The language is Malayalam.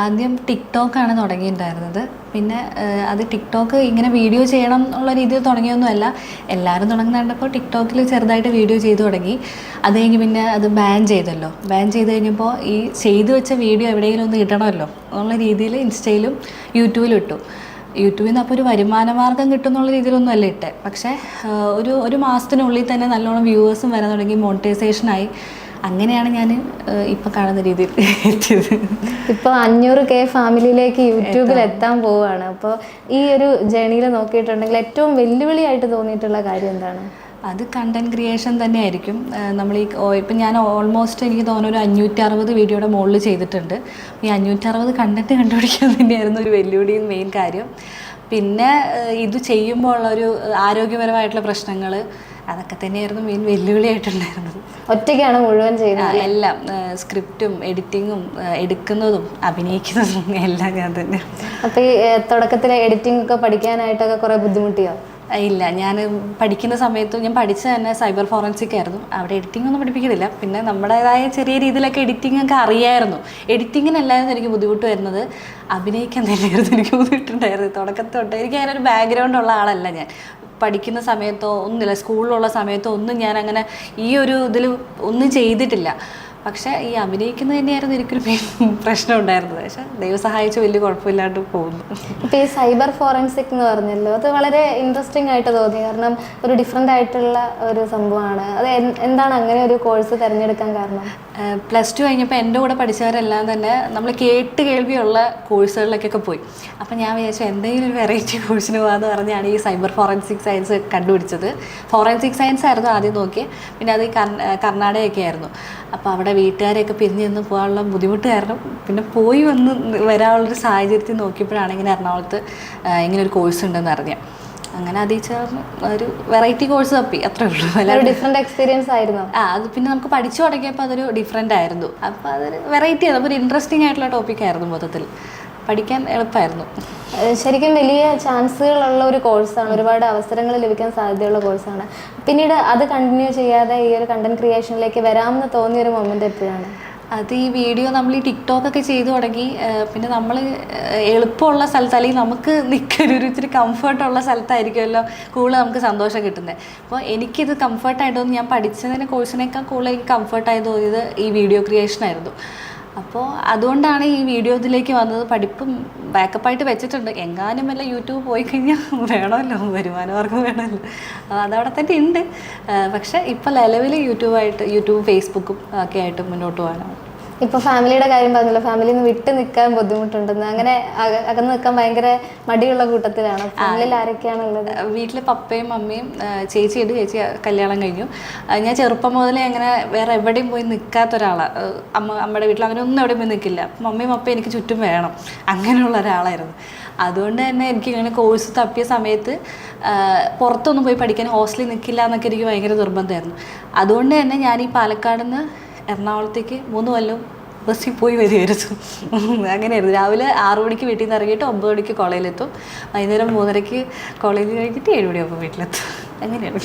ആദ്യം ടിക്ടോക്കാണ് തുടങ്ങിയിട്ടുണ്ടായിരുന്നത്. പിന്നെ അത് ടിക്ടോക്ക് ഇങ്ങനെ വീഡിയോ ചെയ്യണം എന്നുള്ള രീതിയിൽ തുടങ്ങിയൊന്നുമല്ല. എല്ലാവരും തുടങ്ങുന്നുണ്ടപ്പോൾ ടിക്ടോക്കിൽ ചെറുതായിട്ട് വീഡിയോ ചെയ്തു തുടങ്ങി. അത് കഴിഞ്ഞ് പിന്നെ അത് ബാൻ ചെയ്തല്ലോ. ബാൻ ചെയ്ത് കഴിഞ്ഞപ്പോൾ ഈ ചെയ്തു വെച്ച വീഡിയോ എവിടെയെങ്കിലും ഒന്ന് ഇടണമല്ലോ എന്നുള്ള രീതിയിൽ ഇൻസ്റ്റയിലും യൂട്യൂബിലും ഇട്ടു. യൂട്യൂബിൽ നിന്ന് അപ്പോൾ ഒരു വരുമാന മാർഗ്ഗം കിട്ടുമെന്നുള്ള രീതിയിലൊന്നും അല്ല ഇട്ടേ. പക്ഷേ ഒരു മാസത്തിനുള്ളിൽ തന്നെ നല്ലോണം വ്യൂവേഴ്സും വരാൻ തുടങ്ങി, മോണിറ്റൈസേഷനായി. അങ്ങനെയാണ് ഞാൻ ഇപ്പം കാണുന്ന രീതിയിൽ എത്തിയത്. ഇപ്പോൾ 500K ഫാമിലിയിലേക്ക് യൂട്യൂബിൽ എത്താൻ പോവുകയാണ്. അപ്പോൾ ഈ ഒരു ജേണിയിൽ നോക്കിയിട്ടുണ്ടെങ്കിൽ ഏറ്റവും വെല്ലുവിളിയായിട്ട് തോന്നിയിട്ടുള്ള കാര്യം എന്താണ്? അത് കണ്ടൻറ് ക്രിയേഷൻ തന്നെയായിരിക്കും. നമ്മൾ ഇപ്പം ഞാൻ ഓൾമോസ്റ്റ് എനിക്ക് തോന്നുന്നു ഒരു 560 വീഡിയോയുടെ മുകളിൽ ചെയ്തിട്ടുണ്ട്. ഈ 560 കണ്ടൻറ്റ് കണ്ടുപിടിക്കാൻ തന്നെയായിരുന്നു ഒരു വെല്ലുവിളിയും മെയിൻ കാര്യം. പിന്നെ ഇത് ചെയ്യുമ്പോൾ ഉള്ളൊരു ആരോഗ്യപരമായിട്ടുള്ള പ്രശ്നങ്ങൾ, അതൊക്കെ തന്നെയായിരുന്നു മെയിൻ വെല്ലുവിളിയായിട്ടുണ്ടായിരുന്നത്. ഒറ്റയ്ക്കാണ് മുഴുവൻ ചെയ്യുന്നത്? എല്ലാം, സ്ക്രിപ്റ്റും എഡിറ്റിങ്ങും എടുക്കുന്നതും അഭിനയിക്കുന്നതും എല്ലാം ഞാൻ തന്നെ. അപ്പോൾ ഈ തുടക്കത്തിൽ എഡിറ്റിംഗ് ഒക്കെ പഠിക്കാനായിട്ടൊക്കെ കുറേ ബുദ്ധിമുട്ടിയോ? ഇല്ല, ഞാൻ പഠിക്കുന്ന സമയത്ത് ഞാൻ പഠിച്ചത് തന്നെ സൈബർ ഫോറൻസിക് ആയിരുന്നു. അവിടെ എഡിറ്റിംഗ് ഒന്നും പഠിപ്പിക്കുന്നില്ല. പിന്നെ നമ്മുടേതായ ചെറിയ രീതിയിലൊക്കെ എഡിറ്റിംഗ് ഒക്കെ അറിയായിരുന്നു. എഡിറ്റിങ്ങിനല്ലായിരുന്നു എനിക്ക് ബുദ്ധിമുട്ട് വരുന്നത്, അഭിനയിക്കാൻ തന്നെയായിരുന്നു എനിക്ക് ബുദ്ധിമുട്ടുണ്ടായിരുന്നത് തുടക്കത്തിൽ തൊട്ട്. എനിക്ക് അങ്ങനെ ഒരു ബാക്ക്ഗ്രൗണ്ട് ഉള്ള ആളല്ല. ഞാൻ പഠിക്കുന്ന സമയത്തോ ഒന്നുമില്ല, സ്കൂളിലുള്ള സമയത്തോ ഒന്നും ഞാൻ അങ്ങനെ ഈ ഒരു ഇതിൽ ഒന്നും ചെയ്തിട്ടില്ല. പക്ഷേ ഈ അഭിനയിക്കുന്നത് തന്നെയായിരുന്നു എനിക്കൊരു പ്രശ്നം ഉണ്ടായിരുന്നത്. പക്ഷേ ദൈവം സഹായിച്ച് വലിയ കുഴപ്പമില്ലാണ്ട് പോകുന്നു. ഇപ്പോൾ ഈ സൈബർ ഫോറൻസിക് എന്ന് പറഞ്ഞല്ലോ, അത് വളരെ ഇൻട്രസ്റ്റിംഗ് ആയിട്ട് തോന്നി. കാരണം ഒരു ഡിഫറെൻ്റ് ആയിട്ടുള്ള ഒരു സംഭവമാണ്. അത് എന്താണ് അങ്ങനെ ഒരു കോഴ്സ് തിരഞ്ഞെടുക്കാൻ കാരണം? +2 കഴിഞ്ഞപ്പോൾ എൻ്റെ കൂടെ പഠിച്ചവരെല്ലാം തന്നെ നമ്മൾ കേൾവിയുള്ള കോഴ്സുകളിലേക്കൊക്കെ പോയി. അപ്പം ഞാൻ വിചാരിച്ചു എന്തെങ്കിലും ഒരു വെറൈറ്റി കോഴ്സിന് പോകാമെന്ന് പറഞ്ഞാണ് ഈ സൈബർ ഫോറൻസിക് സയൻസ് കണ്ടുപിടിച്ചത്. ഫോറൻസിക് സയൻസ് ആയിരുന്നു ആദ്യം നോക്കിയത്. പിന്നെ അത് കർണാടകയൊക്കെ ആയിരുന്നു. അപ്പോൾ അവിടെ വീട്ടുകാരെയൊക്കെ പിരിഞ്ഞ് നിന്ന് പോകാനുള്ള ബുദ്ധിമുട്ട് കാരണം പിന്നെ പോയി വരാനുള്ളൊരു സാഹചര്യത്തിൽ നോക്കിയപ്പോഴാണ് ഇങ്ങനെ എറണാകുളത്ത് ഇങ്ങനെ ഒരു കോഴ്സ് ഉണ്ടെന്ന് അറിഞ്ഞത്. അങ്ങനെ അതിൽ ചേർന്ന് ഒരു വെറൈറ്റി കോഴ്സ് തപ്പി, അത്രേ ഉള്ളൂ. ഡിഫറെൻറ്റ് എക്സ്പീരിയൻസ് ആയിരുന്നു. അത് പിന്നെ നമുക്ക് പഠിച്ചു തുടങ്ങിയപ്പോൾ അതൊരു ഡിഫറെൻ്റ് ആയിരുന്നു. അപ്പോൾ അതൊരു വെറൈറ്റി ആയിരുന്നു, ഒരു ഇൻട്രസ്റ്റിംഗ് ആയിട്ടുള്ള ടോപ്പിക്കായിരുന്നു. മൊത്തത്തിൽ പഠിക്കാൻ എളുപ്പമായിരുന്നു. ശരിക്കും വലിയ ചാൻസുകളുള്ള ഒരു കോഴ്സാണ്, ഒരുപാട് അവസരങ്ങൾ ലഭിക്കാൻ സാധ്യതയുള്ള കോഴ്സാണ്. പിന്നീട് അത് കണ്ടിന്യൂ ചെയ്യാതെ ഈ ഒരു കണ്ടന്റ് ക്രിയേഷനിലേക്ക് വരാമെന്ന് തോന്നിയൊരു മൊമെന്റ് എപ്പോഴാണ്? അത് ഈ വീഡിയോ നമ്മൾ ഈ ടിക്ടോക്കൊക്കെ ചെയ്തു തുടങ്ങി. പിന്നെ നമ്മൾ എളുപ്പമുള്ള സ്ഥലത്ത്, അല്ലെങ്കിൽ നമുക്ക് നിൽക്കൊരു ഇത്തിരി കംഫർട്ടുള്ള സ്ഥലത്തായിരിക്കുമല്ലോ കൂടുതൽ നമുക്ക് സന്തോഷം കിട്ടുന്നത്. അപ്പോൾ എനിക്കിത് കംഫർട്ടായിട്ട് തോന്നി. ഞാൻ പഠിച്ചതിന് കോഴ്സിനേക്കാൾ കൂടുതൽ എനിക്ക് കംഫർട്ടായി തോന്നിയത് ഈ വീഡിയോ ക്രിയേഷനായിരുന്നു. അപ്പോൾ അതുകൊണ്ടാണ് ഈ വീഡിയോ ഇതിലേക്ക് വന്നത്. പഠിപ്പും ബാക്കപ്പായിട്ട് വെച്ചിട്ടുണ്ട്. എങ്ങാനും വല്ല യൂട്യൂബ് പോയി കഴിഞ്ഞാൽ വേണമല്ലോ, വരുമാനമാർഗ്ഗം വേണമല്ലോ, അതവിടെ തന്നെ ഉണ്ട്. പക്ഷേ ഇപ്പോൾ നിലവിൽ യൂട്യൂബും ഫേസ്ബുക്കും ഒക്കെ ആയിട്ട് മുന്നോട്ട് പോകാനാണ്. ഇപ്പോൾ ഫാമിലിയുടെ കാര്യം പറഞ്ഞല്ലോ, ഫാമിലിയിൽ നിന്ന് വിട്ട് നിൽക്കാൻ ബുദ്ധിമുട്ടുണ്ടെന്ന്. അങ്ങനെ അകന്ന് നിൽക്കാൻ ഭയങ്കര മടിയുള്ള കൂട്ടത്തിലാണ്. ഫാമിലിയിൽ ആരൊക്കെയാണുള്ളത്? വീട്ടിൽ പപ്പയും മമ്മിയും, ചേച്ചിയുണ്ട്. ചേച്ചി കല്യാണം കഴിഞ്ഞു. ഞാൻ ചെറുപ്പം മുതലേ അങ്ങനെ വേറെ എവിടെയും പോയി നിൽക്കാത്ത ഒരാളാണ്. അമ്മയുടെ വീട്ടിൽ അങ്ങനെ ഒന്നും എവിടെയും പോയി നിൽക്കില്ല. മമ്മിയും പപ്പയും എനിക്ക് ചുറ്റും വേണം, അങ്ങനെയുള്ള ഒരാളായിരുന്നു. അതുകൊണ്ട് തന്നെ എനിക്ക് ഇങ്ങനെ കോഴ്സ് തപ്പിയ സമയത്ത് പുറത്തൊന്നും പോയി പഠിക്കാൻ, ഹോസ്റ്റലിൽ നിൽക്കില്ല എന്നൊക്കെ എനിക്ക് ഭയങ്കര നിർബന്ധമായിരുന്നു. അതുകൊണ്ട് തന്നെ ഞാൻ ഈ പാലക്കാട് നിന്ന് എറണാകുളത്തേക്ക് 3 കൊല്ലം ബസ്സിൽ പോയി വരുമായിരുന്നു. അങ്ങനെയായിരുന്നു. രാവിലെ 6 മണിക്ക് വീട്ടിൽ നിന്ന് ഇറങ്ങിയിട്ട് 9 മണിക്ക് കോളേജിലെത്തും. വൈകുന്നേരം 3:30 കോളേജിൽ കഴിഞ്ഞിട്ട് 7 മണിയാകുമ്പോൾ വീട്ടിലെത്തും. അങ്ങനെയാണ്.